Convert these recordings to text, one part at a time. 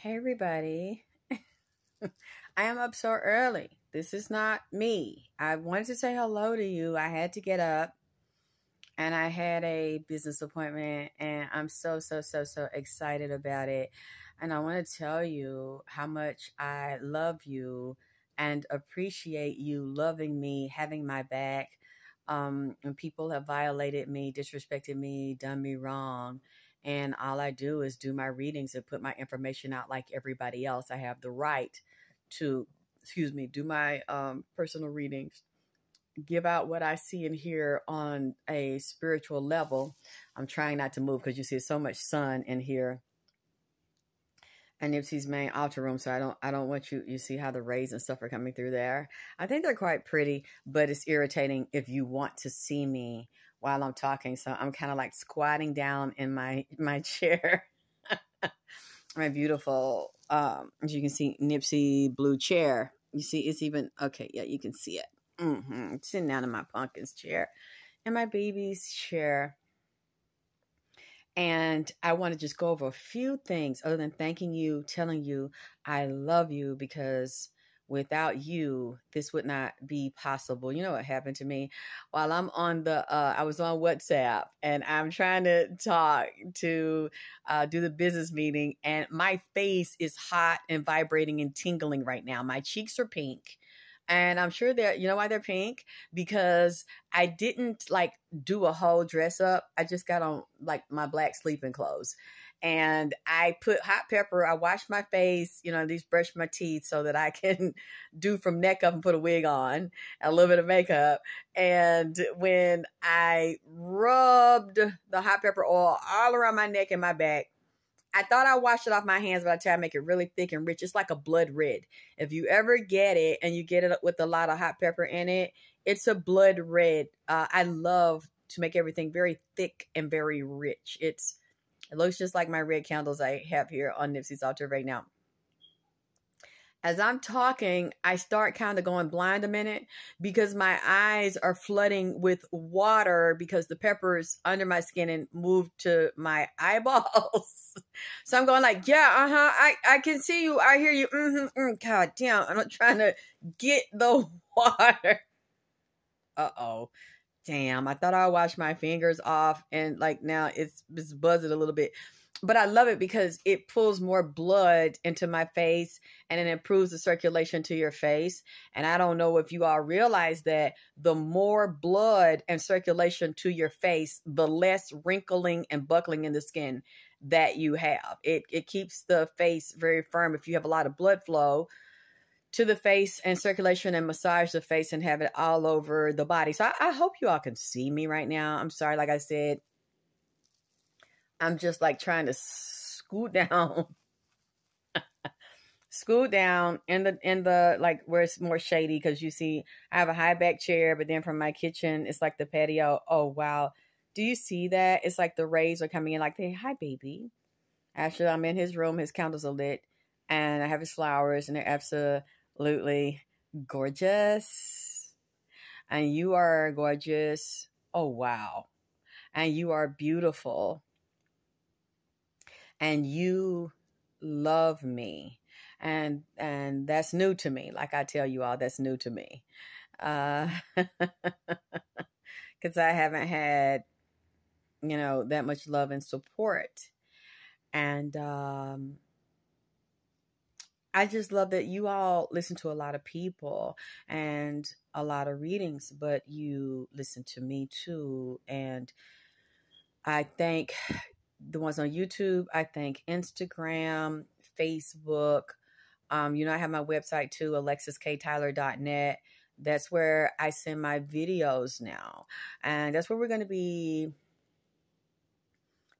Hey everybody. I am up so early. This is not me. I wanted to say hello to you. I had to get up and I had a business appointment and I'm so excited about it. And I want to tell you how much I love you and appreciate you loving me, having my back. When people have violated me, disrespected me, done me wrong, and all I do is do my readings and put my information out like everybody else. I have the right to, do my personal readings, give out what I see and hear on a spiritual level. I'm trying not to move because you see so much sun in here. And Nipsey's main altar room, so I don't want you see how the rays and stuff are coming through there. I think they're quite pretty, but it's irritating if you want to see me while I'm talking. So I'm kind of like squatting down in my chair. My beautiful, as you can see, Nipsey blue chair. You see, it's even okay. Yeah, you can see it. Sitting down in my pumpkin's chair, and my baby's chair. And I want to just go over a few things other than thanking you, telling you I love you, because without you, this would not be possible. You know what happened to me while I'm on I was on WhatsApp and I'm trying to talk to do the business meeting, and my face is hot and vibrating and tingling right now. My cheeks are pink. And I'm sure you know why they're pink? Because I didn't like do a whole dress up. I just got on like my black sleeping clothes. And I put hot pepper. I washed my face, at least brush my teeth so that I can do from neck up and put a wig on, a little bit of makeup. And when I rubbed the hot pepper oil all around my neck and my back, I thought I washed it off my hands, but I tell you, I make it really thick and rich. It's like a blood red. If you ever get it and you get it with a lot of hot pepper in it, it's a blood red. I love to make everything very thick and very rich. It looks just like my red candles I have here on Nipsey's altar right now. As I'm talking, I start kind of going blind a minute because my eyes are flooding with water because the peppers under my skin and moved to my eyeballs. So I'm going like, yeah, I can see you. I hear you. God damn. I'm trying to get the water. Uh-oh. Damn. I thought I washed my fingers off and like now it's buzzing a little bit. But I love it because it pulls more blood into my face and it improves the circulation to your face. And I don't know if you all realize that the more blood and circulation to your face, the less wrinkling and buckling in the skin that you have. It keeps the face very firm. If you have a lot of blood flow to the face and circulation, and massage the face and have it all over the body. So I hope you all can see me right now. I'm sorry, like I said, I'm just like trying to scoot down in the like where it's more shady, because you see I have a high back chair, but then from my kitchen it's like the patio. Oh wow, do you see that? It's like the rays are coming in like, hey, hi baby. Actually, I'm in his room, his candles are lit, and I have his flowers and they're absolutely gorgeous. And you are gorgeous. Oh wow. And you are beautiful. And you love me. And that's new to me. Like I tell you all, that's new to me. Because I haven't had, that much love and support. And I just love that you all listen to a lot of people and a lot of readings, but you listen to me too. And I thank the ones on YouTube. I thank Instagram, Facebook. I have my website too, alexiskttyler.net. That's where I send my videos now. And that's where we're going to be.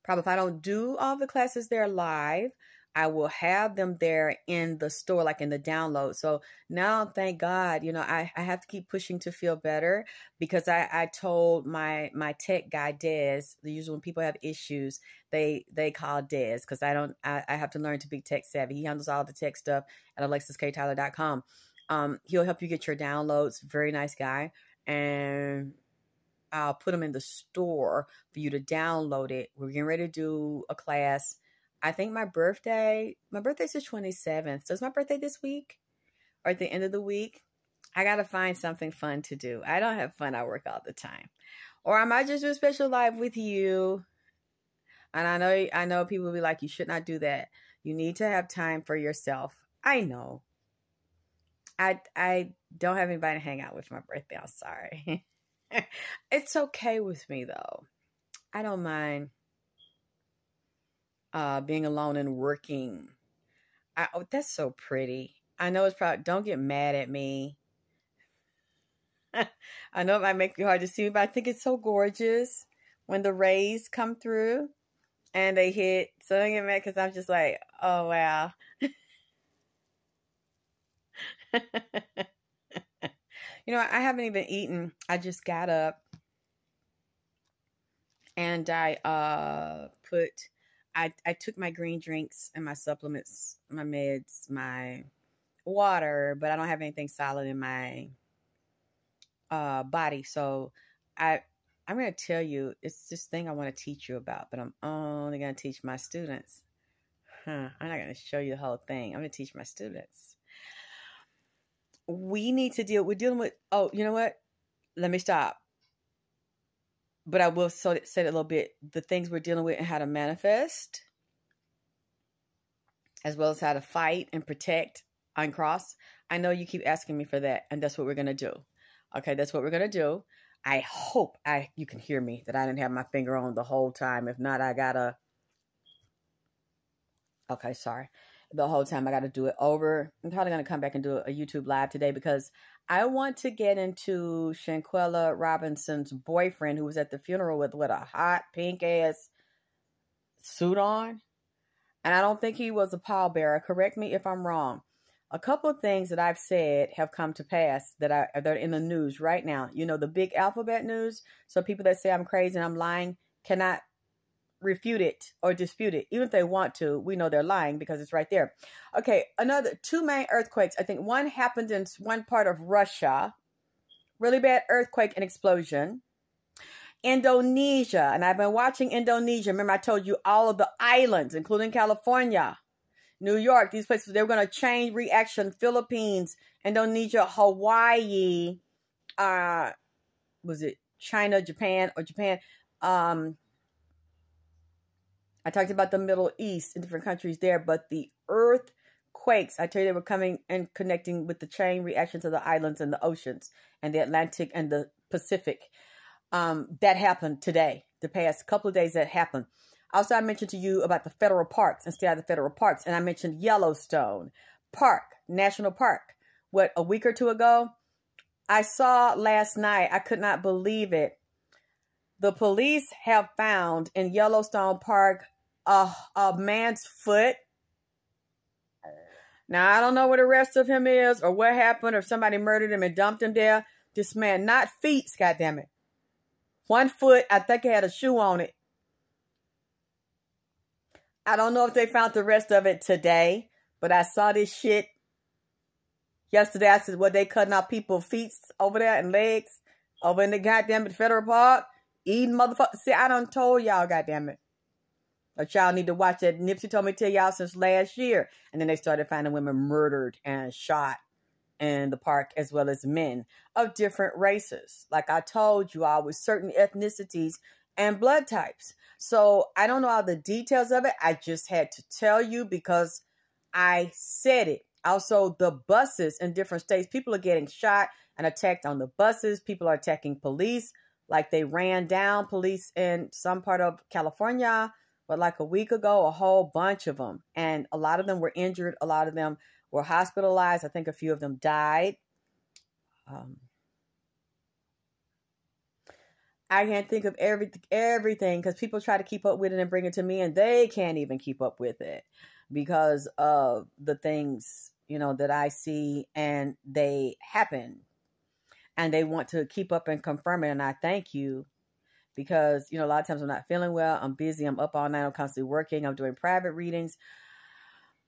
Probably if I don't do all the classes there live, I will have them there in the store, like in the download. So now, thank God, I have to keep pushing to feel better, because I told my tech guy, Des, usually when people have issues, they call Des, because I have to learn to be tech savvy. He handles all the tech stuff at alexiskttyler.com. He'll help you get your downloads. Very nice guy. And I'll put them in the store for you to download it. We're getting ready to do a class. I think my birthday's the 27th. So is my birthday this week or at the end of the week? I got to find something fun to do. I don't have fun. I work all the time. Or I might just do a special live with you. And I know people will be like, you should not do that. You need to have time for yourself. I know. I don't have anybody to hang out with for my birthday. I'm sorry. It's okay with me though. I don't mind being alone and working. Oh, that's so pretty. I know it's probably, don't get mad at me. I know it might make you hard to see, but I think it's so gorgeous when the rays come through and they hit. So don't get mad because I'm just like, oh, wow. You know, I haven't even eaten. I just got up and I took my green drinks and my supplements, my meds, my water, but I don't have anything solid in my body. So I'm going to tell you, it's this thing I want to teach you about, but I'm only going to teach my students. I'm not going to show you the whole thing. I'm going to teach my students. We're dealing with, oh, you know what? Let me stop. But I will say it a little bit, the things we're dealing with and how to manifest, as well as how to fight and protect, uncross. I know you keep asking me for that, and that's what we're going to do. Okay, that's what we're going to do. I hope you can hear me, that I didn't have my finger on the whole time. If not, I got to... Okay, sorry. The whole time I got to do it over. I'm probably going to come back and do a YouTube live today because I want to get into Shanquella Robinson's boyfriend who was at the funeral with a hot pink ass suit on. And I don't think he was a pallbearer. Correct me if I'm wrong. A couple of things that I've said have come to pass that are in the news right now. You know, the big alphabet news. So people that say I'm crazy and I'm lying cannot refute it or dispute it. Even if they want to, we know they're lying because it's right there. Okay, two main earthquakes. I think one happened in one part of Russia. Really bad earthquake and explosion. Indonesia, and I've been watching Indonesia. Remember I told you all of the islands, including California, New York, these places, they were going to chain reaction. Philippines, Indonesia, Hawaii, was it China, Japan, or Japan? I talked about the Middle East in different countries there, but the earthquakes, I tell you, they were coming and connecting with the chain reaction to the islands and the oceans and the Atlantic and the Pacific. That happened today, the past couple of days that happened. Also, I mentioned to you about the federal parks and stay out of the federal parks. And I mentioned Yellowstone Park, National Park. What, a week or two ago? I saw last night, I could not believe it. The police have found in Yellowstone Park a man's foot. Now, I don't know where the rest of him is or what happened or if somebody murdered him and dumped him there. This man, not feet, goddammit. One foot, I think he had a shoe on it. I don't know if they found the rest of it today, but I saw this shit yesterday. I said, what, they cutting out people's feet over there and legs over in the goddamn federal park? Eating motherfuckers. See, I done told y'all, goddammit. But y'all need to watch that. Nipsey told me to tell y'all since last year. And then they started finding women murdered and shot in the park, as well as men of different races. Like I told you all, with certain ethnicities and blood types. So I don't know all the details of it. I just had to tell you because I said it. Also, the buses in different states, people are getting shot and attacked on the buses. People are attacking police. Like they ran down police in some part of California, but like a week ago, a whole bunch of them. And a lot of them were injured. A lot of them were hospitalized. I think a few of them died. I can't think of everything because people try to keep up with it and bring it to me, and they can't even keep up with it because of the things, you know, that I see and they happen. And they want to keep up and confirm it. And I thank you because, you know, a lot of times I'm not feeling well. I'm busy. I'm up all night. I'm constantly working. I'm doing private readings.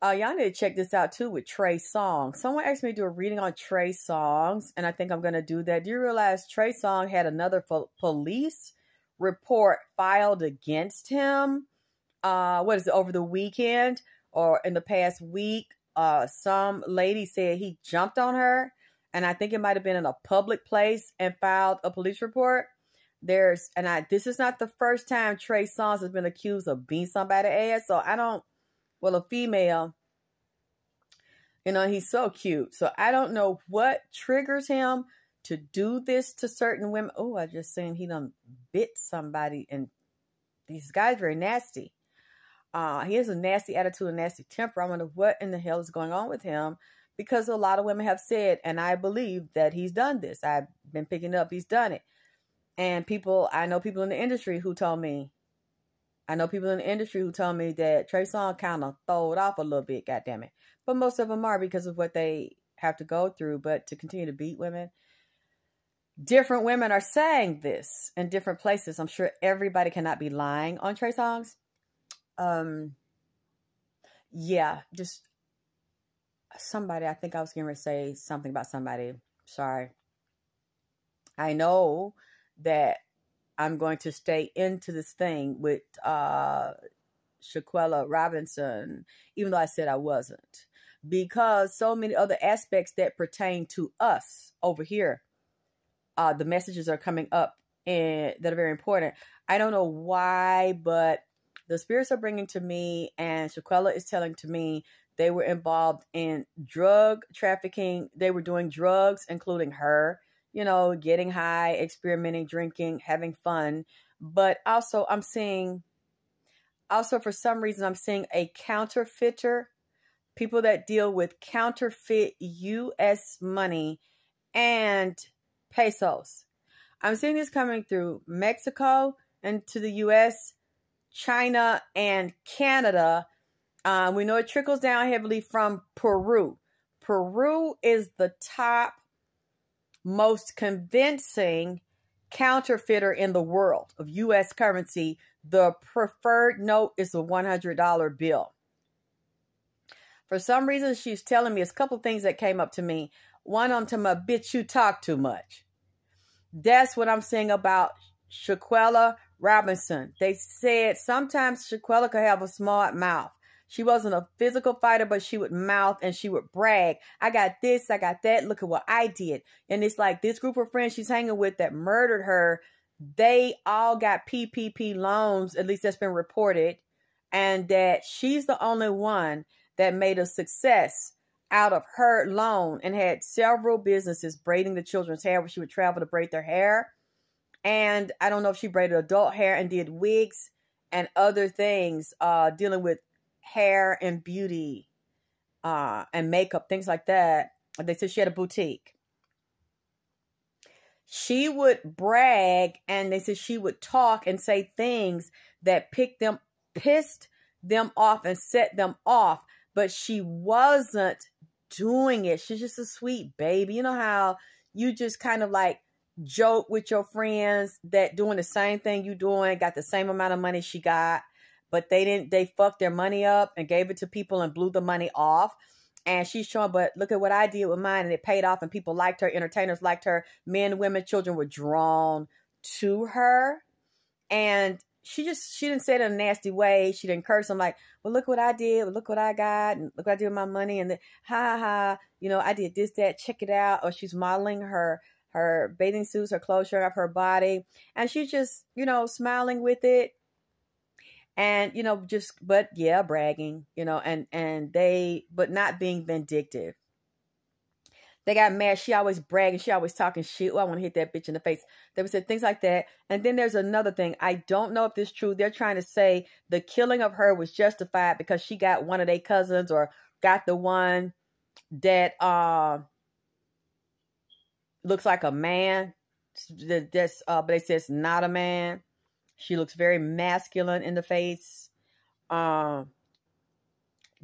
Y'all need to check this out too with Trey Songz. Someone asked me to do a reading on Trey Songz, and I think I'm going to do that. Do you realize Trey Songz had another police report filed against him what is it, over the weekend or in the past week, some lady said he jumped on her, and I think it might have been in a public place, and filed a police report. This is not the first time Trey Songz has been accused of beating somebody's ass. So a female, he's so cute. So I don't know what triggers him to do this to certain women. Oh, I just seen he done bit somebody, and this guy's very nasty. He has a nasty attitude, a nasty temper. I wonder what in the hell is going on with him, because a lot of women have said, and I believe that he's done this. I've been picking up, he's done it. And I know people in the industry who told me that Trey Songz kind of throwed off a little bit, goddammit. But most of them are, because of what they have to go through. But to continue to beat women, different women are saying this in different places. I'm sure everybody cannot be lying on Trey Songz. Yeah, just somebody, I think I was going to say something about somebody. Sorry. I know that I'm going to stay into this thing with Shaquella Robinson, even though I said I wasn't, because so many other aspects that pertain to us over here, the messages are coming up and that are very important. I don't know why, but the spirits are bringing to me, and Shaquella is telling to me, they were involved in drug trafficking. They were doing drugs, including her, getting high, experimenting, drinking, having fun. But also for some reason, I'm seeing a counterfeiter, people that deal with counterfeit U.S. money and pesos. I'm seeing this coming through Mexico and to the U.S., China, and Canada. We know it trickles down heavily from Peru. Peru is the top most convincing counterfeiter in the world of U.S. currency. The preferred note is a $100 bill. For some reason, she's telling me, it's a couple things that came up to me. One of them, bitch, you talk too much. That's what I'm saying about Shaquella Robinson. They said sometimes Shaquella could have a smart mouth. She wasn't a physical fighter, but she would mouth and she would brag. I got this, I got that. Look at what I did. And it's like this group of friends she's hanging with that murdered her, they all got PPP loans, at least that's been reported, and that she's the only one that made a success out of her loan and had several businesses braiding the children's hair, where she would travel to braid their hair. And I don't know if she braided adult hair and did wigs and other things, dealing with hair and beauty and makeup, things like that. They said she had a boutique. She would brag, and they said she would talk and say things that pissed them off and set them off, but she wasn't doing it. She's just a sweet baby. You know how you just kind of like joke with your friends that doing the same thing you doing, got the same amount of money she got, but they fucked their money up and gave it to people and blew the money off. And she's showing, but look at what I did with mine, and it paid off, and people liked her, entertainers liked her, men, women, children were drawn to her. And she didn't say it in a nasty way. She didn't curse them like, well, look what I did, well, look what I got, and look what I did with my money, and ha, I did this, that, check it out. Or she's modeling her bathing suits, her clothes, showing off her body, and she's just, smiling with it. And, bragging, but not being vindictive. They got mad. She always bragging. She always talking shit. Oh, I want to hit that bitch in the face. They would say things like that. And then there's another thing. I don't know if this is true. They're trying to say the killing of her was justified because she got one of their cousins, or got the one that looks like a man. But they say it's not a man. She looks very masculine in the face. Look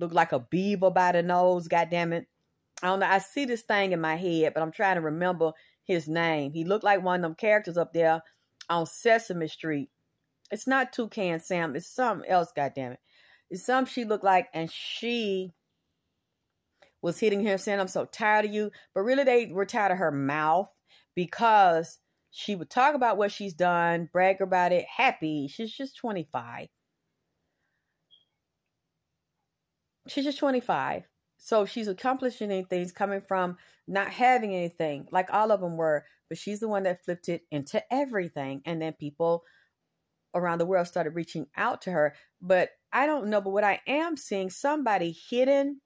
like a beaver by the nose. God damn it. I don't know. I see this thing in my head, but I'm trying to remember his name. He looked like one of them characters up there on Sesame Street. It's not Toucan Sam. It's something else. God damn it. It's something she looked like, and she was hitting him saying, I'm so tired of you. But really, they were tired of her mouth, because she would talk about what she's done, brag about it, happy. She's just 25. She's just 25. So she's accomplishing things coming from not having anything, like all of them were. But she's the one that flipped it into everything. And then people around the world started reaching out to her. But I don't know. But what I am seeing, somebody hidden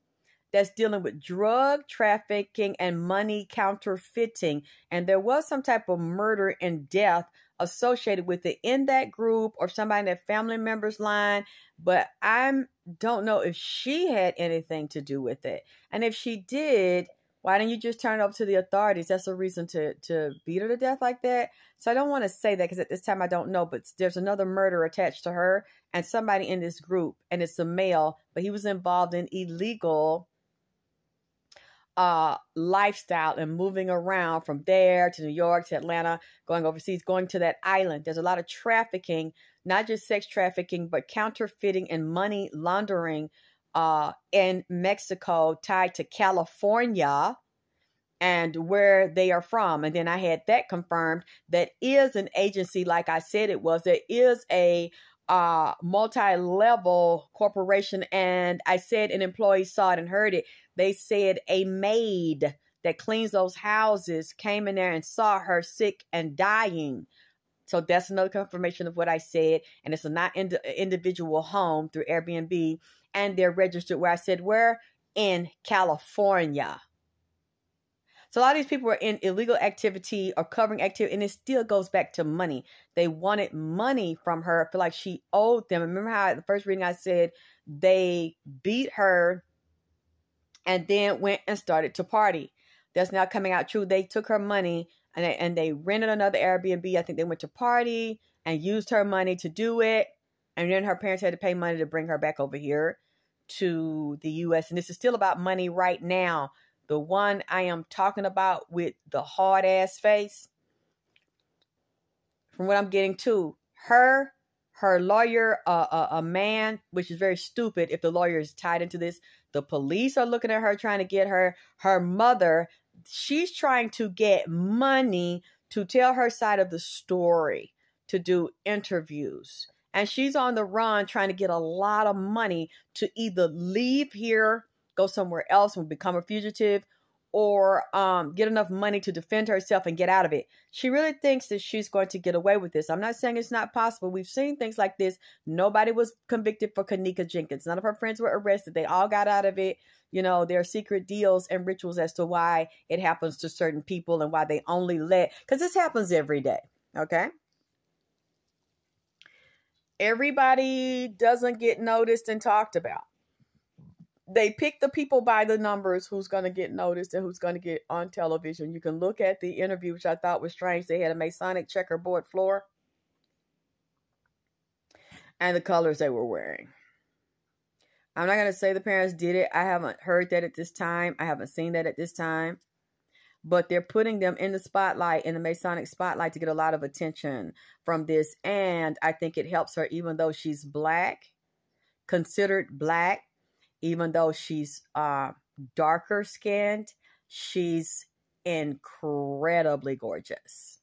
that's dealing with drug trafficking and money counterfeiting. And there was some type of murder and death associated with it in that group or somebody in that family member's line. But I don't know if she had anything to do with it. And if she did, why didn't you just turn it over to the authorities? That's a reason to beat her to death like that. So I don't want to say that because at this time I don't know, but there's another murder attached to her and somebody in this group, and it's a male, but he was involved in illegal lifestyle and moving around from there to New York to Atlanta, going overseas, going to that island. There's a lot of trafficking, not just sex trafficking, but counterfeiting and money laundering in Mexico tied to California and where they are from. And then I had that confirmed. That is an agency, like I said it was. There is a multi-level corporation, and I said an employee saw it and heard it. They said a maid that cleans those houses came in there and saw her sick and dying. So that's another confirmation of what I said. And it's a not individual home through Airbnb, and they're registered where I said we're in California. So a lot of these people were in illegal activity or covering activity, and it still goes back to money. They wanted money from her. I feel like she owed them. Remember how at the first reading I said they beat her and then went and started to party. That's now coming out true. They took her money and they rented another Airbnb. I think they went to party and used her money to do it. And then her parents had to pay money to bring her back over here to the U.S. And this is still about money right now. The one I am talking about with the hard ass face, from what I'm getting to, her lawyer, a man, which is very stupid if the lawyer is tied into this. The police are looking at her, trying to get her. Her mother, she's trying to get money to tell her side of the story, to do interviews. And she's on the run trying to get a lot of money to either leave here, go somewhere else and become a fugitive, or get enough money to defend herself and get out of it. She really thinks that she's going to get away with this. I'm not saying it's not possible. We've seen things like this. Nobody was convicted for Kanika Jenkins. None of her friends were arrested. They all got out of it. You know, there are secret deals and rituals as to why it happens to certain people and why they only let, because this happens every day. Okay. Everybody doesn't get noticed and talked about. They pick the people by the numbers who's going to get noticed and who's going to get on television. You can look at the interview, which I thought was strange. They had a Masonic checkerboard floor and the colors they were wearing. I'm not going to say the parents did it. I haven't heard that at this time. I haven't seen that at this time. But they're putting them in the spotlight, in the Masonic spotlight, to get a lot of attention from this. And I think it helps her, even though she's black, considered black. Even though she's darker skinned, she's incredibly gorgeous.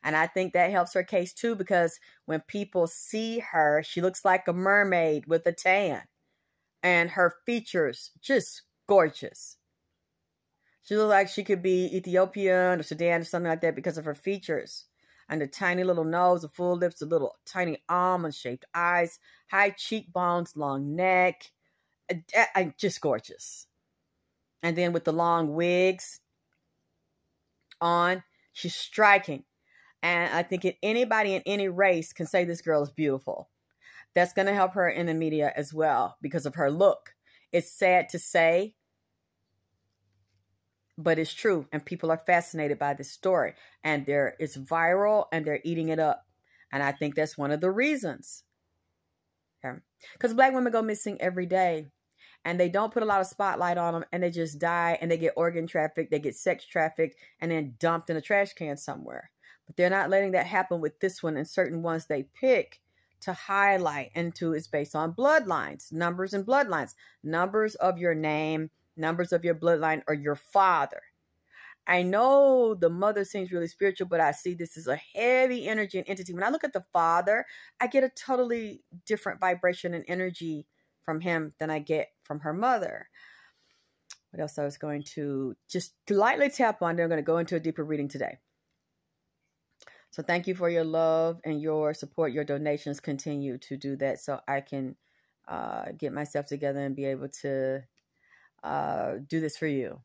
And I think that helps her case too, because when people see her, she looks like a mermaid with a tan. And her features, just gorgeous. She looks like she could be Ethiopian or Sudan or something like that because of her features. And the tiny little nose, the full lips, the little tiny almond-shaped eyes, high cheekbones, long neck. Just gorgeous. And then with the long wigs on, she's striking. And I think anybody in any race can say this girl is beautiful. That's going to help her in the media as well because of her look. It's sad to say, but it's true. And people are fascinated by this story. And it's viral and they're eating it up. And I think that's one of the reasons. Okay? Because black women go missing every day. And they don't put a lot of spotlight on them, and they just die, and they get organ trafficked, they get sex trafficked, and then dumped in a trash can somewhere. But they're not letting that happen with this one and certain ones they pick to highlight into is based on bloodlines, numbers and bloodlines, numbers of your name, numbers of your bloodline, or your father. I know the mother seems really spiritual, but I see this as a heavy energy and entity. When I look at the father, I get a totally different vibration and energy from him than I get from her mother. What else I was going to just lightly tap on, then I'm going to go into a deeper reading today. So thank you for your love and your support. Your donations continue to do that so I can get myself together and be able to do this for you.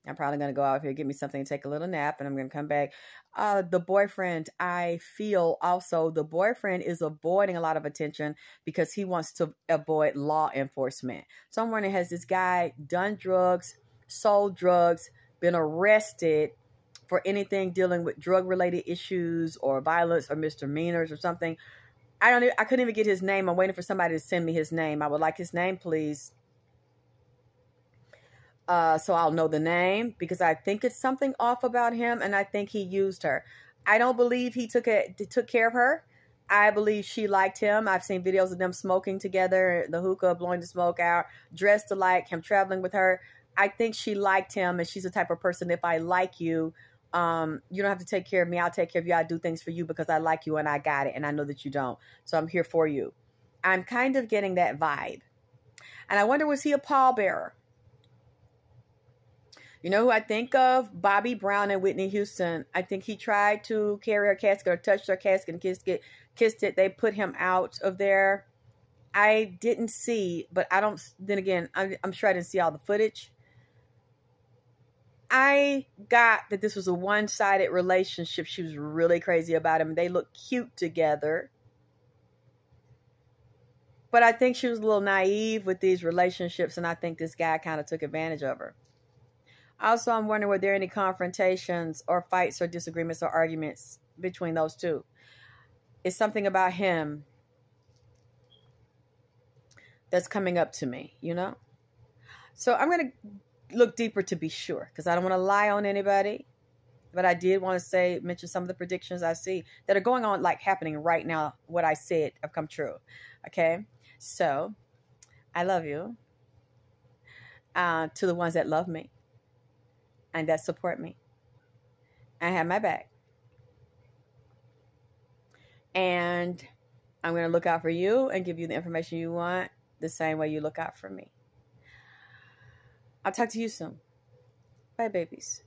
I'm probably going to go out here, get me something to take a little nap, and I'm going to come back. The boyfriend, I feel also the boyfriend is avoiding a lot of attention because he wants to avoid law enforcement. So I'm wondering, has this guy done drugs, sold drugs, been arrested for anything dealing with drug-related issues or violence or misdemeanors or something? I couldn't even get his name. I'm waiting for somebody to send me his name. I would like his name, please. So I'll know the name, because I think it's something off about him, and I think he used her. I don't believe he took care of her. I believe she liked him. I've seen videos of them smoking together, the hookah, blowing the smoke out, dressed alike, him traveling with her. I think she liked him, and she's the type of person, if I like you, you don't have to take care of me. I'll take care of you. I do things for you because I like you and I got it, and I know that you don't. So I'm here for you. I'm kind of getting that vibe. And I wonder, was he a pallbearer? You know who I think of? Bobby Brown and Whitney Houston. I think he tried to carry her casket or touched her casket and kissed it. They put him out of there. I didn't see, but I don't, then again, I'm sure I didn't see all the footage. I got that this was a one-sided relationship. She was really crazy about him. They look cute together. But I think she was a little naive with these relationships, and I think this guy kind of took advantage of her. Also, I'm wondering, were there any confrontations or fights or disagreements or arguments between those two? It's something about him that's coming up to me, you know? So I'm going to look deeper to be sure, because I don't want to lie on anybody. But I did want to mention some of the predictions I see that are going on, like happening right now. What I said have come true. Okay? So I love you. To the ones that love me and that support me and have my back. And I'm going to look out for you and give you the information you want the same way you look out for me. I'll talk to you soon. Bye, babies.